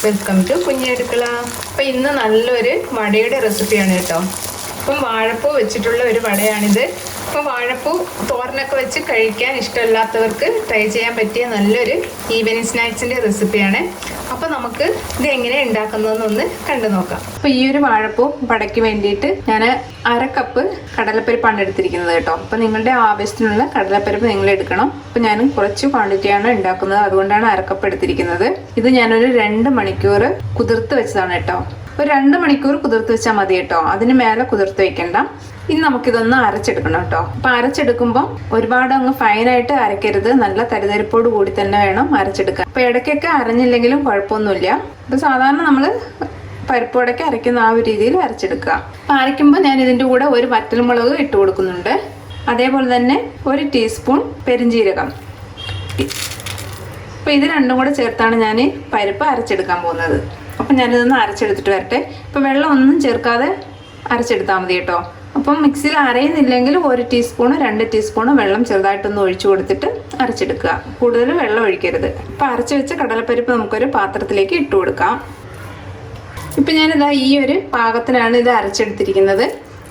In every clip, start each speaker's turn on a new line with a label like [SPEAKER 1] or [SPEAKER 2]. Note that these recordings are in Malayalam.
[SPEAKER 1] വെൽക്കം ടു കുഞ്ഞി അടുക്കള. അപ്പോൾ ഇന്ന് നല്ലൊരു വടയുടെ റെസിപ്പിയാണ് കേട്ടോ. അപ്പം വാഴപ്പൂ വെച്ചിട്ടുള്ള ഒരു വടയാണിത്. അപ്പോൾ വാഴപ്പൂ തോരനൊക്കെ വെച്ച് കഴിക്കാൻ ഇഷ്ടമില്ലാത്തവർക്ക് ട്രൈ ചെയ്യാൻ പറ്റിയ നല്ലൊരു ഈവനിങ് സ്നാക്സിൻ്റെ റെസിപ്പിയാണ്. അപ്പോൾ നമുക്ക് ഇത് എങ്ങനെ ഉണ്ടാക്കുന്നതെന്നൊന്ന് കണ്ടു നോക്കാം. അപ്പോൾ ഈ ഒരു വാഴപ്പൂ വടയ്ക്ക് വേണ്ടിയിട്ട് ഞാൻ 1/2 കപ്പ് കടലപ്പരിപ്പാണ് എടുത്തിരിക്കുന്നത് കേട്ടോ. അപ്പോൾ നിങ്ങളുടെ ആവശ്യത്തിനുള്ള കടലപ്പരിപ്പ് നിങ്ങൾ എടുക്കണം. അപ്പോൾ ഞാൻ കുറച്ച് ക്വാണ്ടിറ്റിയാണ് ഉണ്ടാക്കുന്നത്, അതുകൊണ്ടാണ് 1/2 കപ്പ് എടുത്തിരിക്കുന്നത്. ഇത് ഞാനൊരു 2 മണിക്കൂർ കുതിർത്ത് വെച്ചതാണ് കേട്ടോ. ഒരു 2 മണിക്കൂർ കുതിർത്ത് വെച്ചാൽ മതി കേട്ടോ, അതിന് മേലെ കുതിർത്ത് വെക്കണ്ട. ഇനി നമുക്കിതൊന്ന് അരച്ചെടുക്കണം കേട്ടോ. അപ്പം അരച്ചെടുക്കുമ്പോൾ ഒരുപാട് അങ്ങ് ഫൈനായിട്ട് അരക്കരുത്, നല്ല തരിതരിപ്പോട് കൂടി തന്നെ വേണം അരച്ചെടുക്കാൻ. അപ്പം ഇടയ്ക്കൊക്കെ അരഞ്ഞില്ലെങ്കിലും കുഴപ്പമൊന്നുമില്ല. ഇപ്പം സാധാരണ നമ്മൾ പരിപ്പോടൊക്കെ അരയ്ക്കുന്ന ആ ഒരു രീതിയിൽ അരച്ചെടുക്കുക. അപ്പം അരയ്ക്കുമ്പോൾ ഞാൻ ഇതിൻ്റെ കൂടെ ഒരു വറ്റൽമുളക് ഇട്ട് കൊടുക്കുന്നുണ്ട്. അതേപോലെ തന്നെ 1 ടീസ്പൂൺ പെരിഞ്ജീരകം. അപ്പം ഇത് രണ്ടും കൂടെ ചേർത്താണ് ഞാൻ പരിപ്പ് അരച്ചെടുക്കാൻ പോകുന്നത്. അപ്പം ഞാനിതൊന്ന് അരച്ചെടുത്തിട്ട് വരട്ടെ. ഇപ്പം വെള്ളം ഒന്നും ചേർക്കാതെ അരച്ചെടുത്താൽ മതി കേട്ടോ. അപ്പം മിക്സിയിൽ അരയുന്നില്ലെങ്കിൽ 1 ടീസ്പൂണ് 2 ടീസ്പൂണ് വെള്ളം ചെറുതായിട്ടൊന്ന് ഒഴിച്ചു കൊടുത്തിട്ട് അരച്ചെടുക്കുക. കൂടുതൽ വെള്ളം ഒഴിക്കരുത്. അപ്പം അരച്ച് വെച്ച കടലപ്പരിപ്പ് നമുക്കൊരു പാത്രത്തിലേക്ക് ഇട്ട് കൊടുക്കാം. ഇപ്പം ഞാനിതാ ഈ ഒരു പാകത്തിനാണ് ഇത് അരച്ചെടുത്തിരിക്കുന്നത്.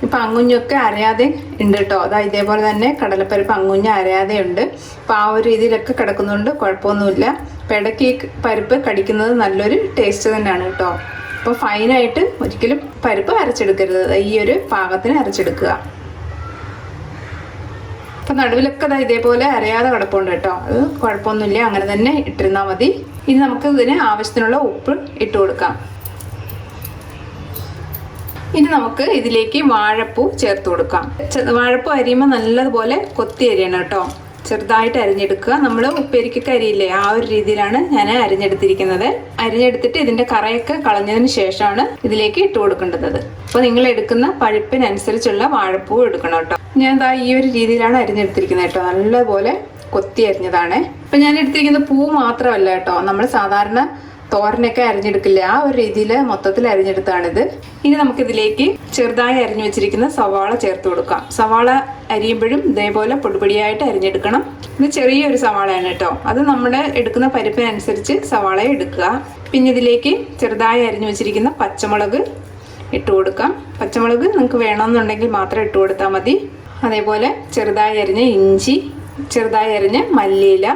[SPEAKER 1] ഇപ്പം അങ്ങുഞ്ഞൊക്കെ അരയാതെ ഉണ്ട് കേട്ടോ. അതാ ഇതേപോലെ തന്നെ കടലപ്പരിപ്പ് അങ്ങുഞ്ഞ അരയാതെ ഉണ്ട്. അപ്പം ആ ഒരു രീതിയിലൊക്കെ കിടക്കുന്നുണ്ട്, കുഴപ്പമൊന്നുമില്ല. അപ്പം ഇടയ്ക്ക് ഈ പരിപ്പ് കടിക്കുന്നത് നല്ലൊരു ടേസ്റ്റ് തന്നെയാണ് കേട്ടോ. അപ്പോൾ ഫൈനായിട്ട് ഒരിക്കലും പരിപ്പ് അരച്ചെടുക്കരുത്, ഈ ഒരു പാകത്തിന് അരച്ചെടുക്കുക. അപ്പം നടുവിലൊക്കെ ഇതേപോലെ അരയാതെ കിടപ്പുണ്ട് കേട്ടോ, അത് കുഴപ്പമൊന്നുമില്ല, അങ്ങനെ തന്നെ ഇട്ടിരുന്നാൽ മതി. ഇനി നമുക്ക് ഇതിന് ആവശ്യത്തിനുള്ള ഉപ്പ് ഇട്ട് കൊടുക്കാം. ഇനി നമുക്ക് ഇതിലേക്ക് വാഴപ്പൂ ചേർത്ത് കൊടുക്കാം. വാഴപ്പൂ അരിയുമ്പോൾ നല്ലതുപോലെ കൊത്തി അരിയണം കേട്ടോ, ചെറുതായിട്ട് അരിഞ്ഞെടുക്കുക. നമ്മൾ ഉപ്പേരിക്കൊക്കെ അരിയില്ലേ, ആ ഒരു രീതിയിലാണ് ഞാൻ അരിഞ്ഞെടുത്തിരിക്കുന്നത്. അരിഞ്ഞെടുത്തിട്ട് ഇതിൻ്റെ കറയൊക്കെ കളഞ്ഞതിന് ശേഷമാണ് ഇതിലേക്ക് ഇട്ട് കൊടുക്കേണ്ടത്. അപ്പോൾ നിങ്ങൾ എടുക്കുന്ന പഴുപ്പിനനുസരിച്ചുള്ള വാഴപ്പൂ എടുക്കണം കേട്ടോ. ഞാൻ ദാ ഈ ഒരു രീതിയിലാണ് അരിഞ്ഞെടുത്തിരിക്കുന്നത് കേട്ടോ, നല്ലപോലെ കൊത്തി അരിഞ്ഞതാണ്. ഇപ്പം ഞാൻ എടുത്തിരിക്കുന്നത് പൂ മാത്രമല്ല കേട്ടോ, നമ്മൾ സാധാരണ തോരനൊക്കെ അരിഞ്ഞെടുക്കില്ല, ആ ഒരു രീതിയിൽ മൊത്തത്തിൽ അരിഞ്ഞെടുത്താണിത്. ഇനി നമുക്കിതിലേക്ക് ചെറുതായി അരിഞ്ഞു വെച്ചിരിക്കുന്ന സവാള ചേർത്ത് കൊടുക്കാം. സവാള അരിയുമ്പോഴും ഇതേപോലെ പൊടിപൊടിയായിട്ട് അരിഞ്ഞെടുക്കണം. ഇത് ചെറിയൊരു സവാളയാണ് കേട്ടോ, അത് നമ്മുടെ എടുക്കുന്ന പരിപ്പിനനുസരിച്ച് സവാള എടുക്കുക. പിന്നെ ഇതിലേക്ക് ചെറുതായി അരിഞ്ഞു വെച്ചിരിക്കുന്ന പച്ചമുളക് ഇട്ട് കൊടുക്കാം. പച്ചമുളക് നിങ്ങൾക്ക് വേണമെന്നുണ്ടെങ്കിൽ മാത്രം ഇട്ട് കൊടുത്താൽ മതി. അതേപോലെ ചെറുതായി അരിഞ്ഞ ഇഞ്ചി, ചെറുതായി അരിഞ്ഞ മല്ലിയില,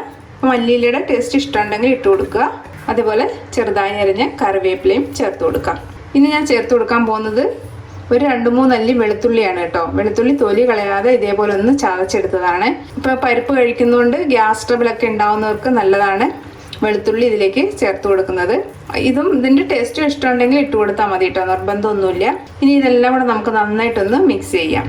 [SPEAKER 1] മല്ലിയിലയുടെ ടേസ്റ്റ് ഇഷ്ടമുണ്ടെങ്കിൽ ഇട്ട് കൊടുക്കുക. അതേപോലെ ചെറുതായി അരിഞ്ഞ കറിവേപ്പിലയും ചേർത്ത് കൊടുക്കാം. ഇനി ഞാൻ ചേർത്ത് കൊടുക്കാൻ പോകുന്നത് ഒരു 2-3 അല്ലി വെളുത്തുള്ളിയാണ് കേട്ടോ. വെളുത്തുള്ളി തൊലി കളയാതെ ഇതേപോലെ ഒന്ന് ചതച്ചെടുത്തതാണ്. ഇപ്പോൾ പരിപ്പ് കഴിക്കുന്നതുകൊണ്ട് ഗ്യാസ് ട്രബിളൊക്കെ ഉണ്ടാവുന്നവർക്ക് നല്ലതാണ് വെളുത്തുള്ളി ഇതിലേക്ക് ചേർത്ത് കൊടുക്കുന്നത്. ഇതും ഇതിൻ്റെ ടേസ്റ്റ് ഇഷ്ടമുണ്ടെങ്കിൽ ഇട്ട് കൊടുത്താൽ മതി കേട്ടോ, നിർബന്ധമൊന്നുമില്ല. ഇനി ഇതെല്ലാം കൂടെ നമുക്ക് നന്നായിട്ടൊന്ന് മിക്സ് ചെയ്യാം.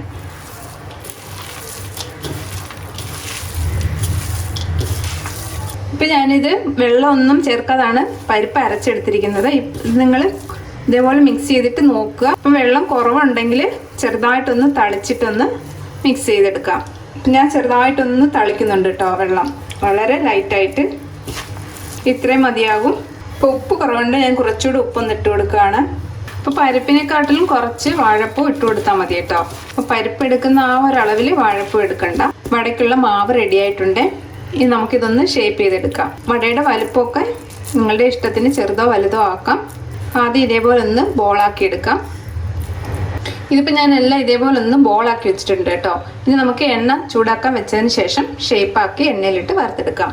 [SPEAKER 1] ഇപ്പം ഞാനിത് വെള്ളമൊന്നും ചേർക്കാതാണ് പരിപ്പ് അരച്ചെടുത്തിരിക്കുന്നത്. നിങ്ങൾ ഇതേപോലെ മിക്സ് ചെയ്തിട്ട് നോക്കുക. അപ്പം വെള്ളം കുറവുണ്ടെങ്കിൽ ചെറുതായിട്ടൊന്ന് തളിച്ചിട്ടൊന്ന് മിക്സ് ചെയ്തെടുക്കാം. അപ്പം ഞാൻ ചെറുതായിട്ടൊന്ന് തളിക്കുന്നുണ്ട് കേട്ടോ, വെള്ളം വളരെ ലൈറ്റായിട്ട്. ഇത്രയും മതിയാകും. ഇപ്പോൾ ഉപ്പ് കുറവുണ്ട്, ഞാൻ കുറച്ചുകൂടി ഉപ്പൊന്ന് ഇട്ട് കൊടുക്കുകയാണ്. അപ്പോൾ പരിപ്പിനെക്കാട്ടിലും കുറച്ച് വാഴപ്പൂ ഇട്ട് കൊടുത്താൽ മതി കേട്ടോ. അപ്പോൾ പരിപ്പ് എടുക്കുന്ന ആ ഒരളവിൽ വാഴപ്പൂ എടുക്കണ്ട. വടയ്ക്കുള്ള മാവ് റെഡി ആയിട്ടുണ്ട്. ഇനി നമുക്കിതൊന്ന് ഷേപ്പ് ചെയ്തെടുക്കാം. വടയുടെ വലുപ്പമൊക്കെ നിങ്ങളുടെ ഇഷ്ടത്തിന് ചെറുതോ വലുതോ ആക്കാം. ആദ്യം ഇതേപോലെ ഒന്ന് ബോളാക്കി എടുക്കാം. ഇതിപ്പോൾ ഞാൻ എല്ലാം ഇതേപോലെ ഒന്ന് ബോളാക്കി വെച്ചിട്ടുണ്ട് കേട്ടോ. ഇനി നമുക്ക് എണ്ണ ചൂടാക്കാൻ വെച്ചതിന് ശേഷം ഷേപ്പാക്കി എണ്ണയിലിട്ട് വറുത്തെടുക്കാം.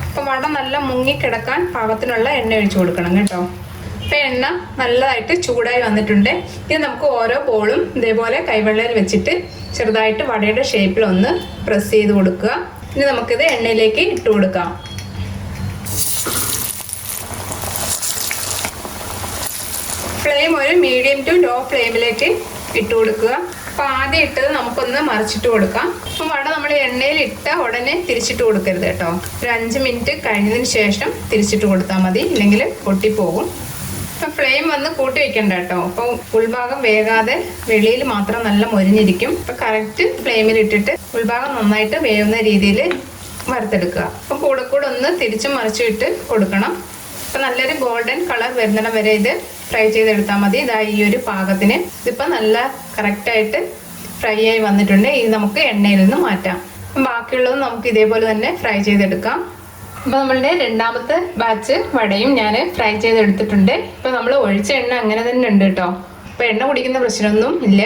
[SPEAKER 1] അപ്പോൾ വട നല്ല മുങ്ങിക്കിടക്കാൻ പാകത്തിനുള്ള എണ്ണ ഒഴിച്ചു കൊടുക്കണം കേട്ടോ. അപ്പോൾ എണ്ണ നല്ലതായിട്ട് ചൂടായി വന്നിട്ടുണ്ട്. ഇനി നമുക്ക് ഓരോ ബോളും ഇതേപോലെ കൈവെള്ളയിൽ വെച്ചിട്ട് ചെറുതായിട്ട് വടയുടെ ഷേപ്പിൽ ഒന്ന് പ്രസ് ചെയ്ത് കൊടുക്കുക. ഇനി നമുക്കിത് എണ്ണയിലേക്ക് ഇട്ട് കൊടുക്കാം. ഫ്ലെയിം ഒരു മീഡിയം ടു ലോ ഫ്ലെയിമിലേക്ക് ഇട്ട് കൊടുക്കുക. അപ്പോൾ ആദ്യം ഇട്ടത് നമുക്കൊന്ന് മറിച്ചിട്ട് കൊടുക്കാം. അപ്പോൾ വട നമ്മൾ എണ്ണയിൽ ഇട്ട ഉടനെ തിരിച്ചിട്ട് കൊടുക്കരുത് കേട്ടോ. ഒരു 5 മിനിറ്റ് കഴിഞ്ഞതിന് ശേഷം തിരിച്ചിട്ട് കൊടുത്താൽ മതി, ഇല്ലെങ്കിൽ പൊട്ടിപ്പോകും. അപ്പം ഫ്ലെയിം വന്ന് കൂട്ടി വെക്കണ്ട കേട്ടോ. അപ്പോൾ ഉൾഭാഗം വേകാതെ വെളിയിൽ മാത്രം നല്ല മൊരിഞ്ഞിരിക്കും. അപ്പം കറക്റ്റ് ഫ്ലെയിമിൽ ഇട്ടിട്ട് ഉൾഭാഗം നന്നായിട്ട് വേവുന്ന രീതിയിൽ വറുത്തെടുക്കുക. അപ്പം കൂടെ ഒന്ന് തിരിച്ചും മറിച്ചും ഇട്ട് കൊടുക്കണം. അപ്പം നല്ലൊരു ഗോൾഡൻ കളർ വരുന്നിടം വരെ ഇത് ഫ്രൈ ചെയ്തെടുത്താൽ മതി. ഇതാ ഈ ഒരു പാകത്തിന് ഇതിപ്പോൾ നല്ല കറക്റ്റായിട്ട് ഫ്രൈ ആയി വന്നിട്ടുണ്ട്. ഇത് നമുക്ക് എണ്ണയിൽ നിന്ന് മാറ്റാം. ബാക്കിയുള്ളത് നമുക്ക് ഇതേപോലെ തന്നെ ഫ്രൈ ചെയ്തെടുക്കാം. അപ്പോൾ നമ്മളുടെ രണ്ടാമത്തെ ബാച്ച് വടയും ഞാൻ ഫ്രൈ ചെയ്തെടുത്തിട്ടുണ്ട്. ഇപ്പോൾ നമ്മൾ ഒഴിച്ച എണ്ണ അങ്ങനെ തന്നെ ഉണ്ട് കേട്ടോ. അപ്പോൾ എണ്ണ കുടിക്കുന്ന പ്രശ്നമൊന്നും ഇല്ല.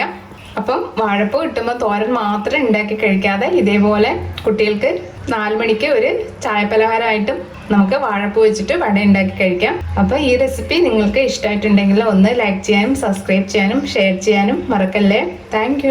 [SPEAKER 1] അപ്പം വാഴപ്പൂ കിട്ടുമ്പോൾ തോരൻ മാത്രം ഉണ്ടാക്കി കഴിക്കാതെ ഇതേപോലെ കുട്ടികൾക്ക് 4 മണിക്ക് ഒരു ചായപലഹാരമായിട്ടും നമുക്ക് വാഴപ്പൂ വെച്ചിട്ട് വട ഉണ്ടാക്കി കഴിക്കാം. അപ്പോൾ ഈ റെസിപ്പി നിങ്ങൾക്ക് ഇഷ്ടമായിട്ടുണ്ടെങ്കിൽ ഒന്ന് ലൈക്ക് ചെയ്യാനും സബ്സ്ക്രൈബ് ചെയ്യാനും ഷെയർ ചെയ്യാനും മറക്കല്ലേ. താങ്ക്